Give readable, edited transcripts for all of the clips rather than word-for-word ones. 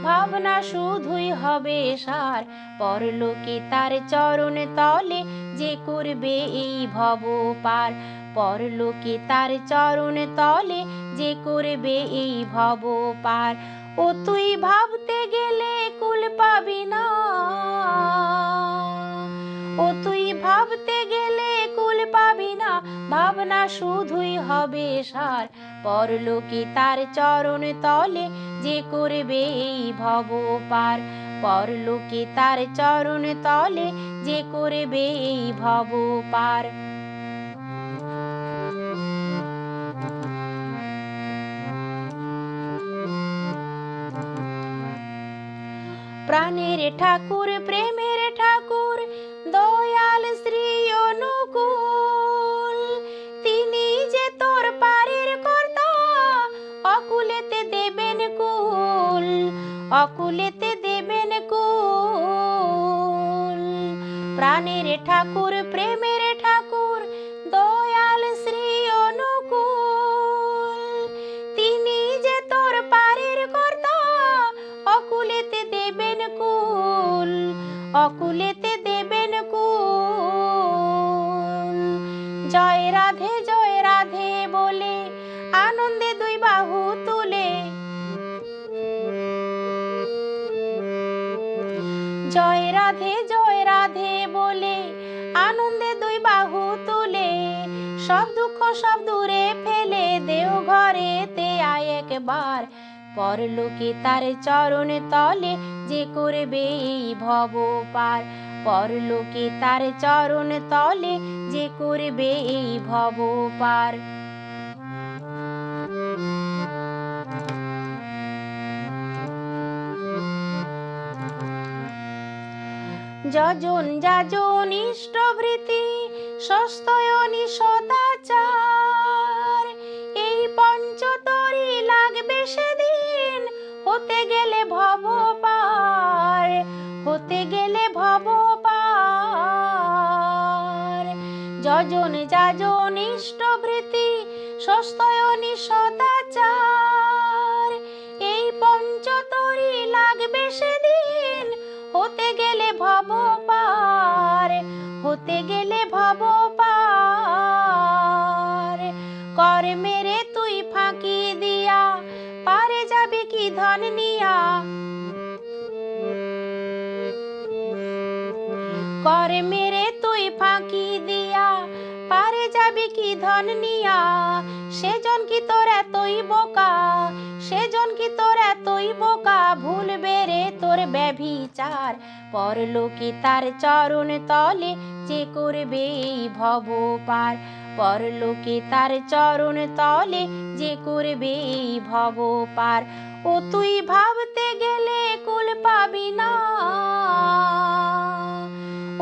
ভাবনা শুধুই হবে সার। পরলোকে তার চরণ তলে যে করবে এই ভব পার। পরলোকে তার চরণ তলে যে করবে এই ভব পার। ও তুই ভাবতে গেলে কুল পাবি না, ও তুই ভাবতে গেলে কুল পাবি না, ভাবনা শুধুই হবে সার। পরলোকে তার চরণ তলে যে করবে এই ভব পার। পরলোকে তার চরণ তলে যে করবে এই ভব পার। প্রাণের ঠাকুর, প্রেমের ঠাকুর, দয়াল শ্রী অনুকূল, তিনি যে তোর পারের কর্তা, অকুলেতে দেবেন কুল, অকুলেতে দেবেন কুল। প্রাণের ঠাকুর, প্রেমের ঠাকুর, দয়াল শ্রী অনুকূল, তিনি যে তোর পারের কর্তা, অকুলেতে দেবেন কুল, অকুলেতে দেবেন কুল। জয় রাধে বলে আনন্দে দুই বাহু তুলে, জয় রাধে বলে আনন্দে দুই বাহু তুলে, সব দুঃখ সব দূরে ফেলে দেও ঘরেতে আয় একবার। পরলোকে তার চরণ তলে যে করবে এই ভব পার। পরলোকে তার চরণ তলে যে করবে এই ভব পার। যজন যাজন ইষ্টভৃতি সস্তয়নি সদাচার, এই পঞ্চতরি লাগবে সেদিন হতে গেলে ভব পার, হতে গেলে ভব পার। যজন যাজন ইষ্টভৃতি সস্তয়নি সদাচার, এই পঞ্চতরি লাগবে সেদিন হতে গেলে ভব পার, হতে গেলে ভব পার। কর মেরে তুই ফাঁকি দিয়া পারে যাবে কি ধন নিয়া, কর মেরে তুই ফাঁকি দিয়া পারে যাবে কি ধন নিয়া। সেজন কি তোর এতই বোকা, সেজন কি তোর এতই বোকা, ভুলবে রে তোর ব্যভিচার। পরলোকে তার চরণ তলে যে করবে এই ভব পার। পরলোকে তার চরণ তলে যে করবে এই ভব পার। ও তুই ভাবতে গেলে কুল পাবি না,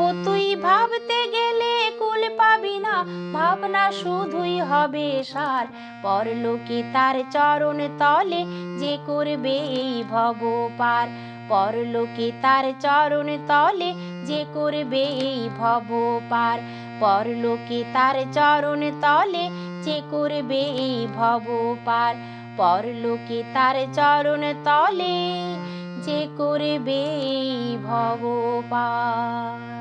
ও তুই ভাবতে গেলে কুল পাবি না, ভাবনা শুধুই হবে সার। পরলোকে তার চরণ তলে যে করবে এই ভব পার। পরলোকে তার চরণ তলে যে করবে এই ভব পার। পরলোকে তার চরণ তলে যে করবে এই ভব পার। পরলোকে তার চরণ তলে যে করবে এই ভব পার।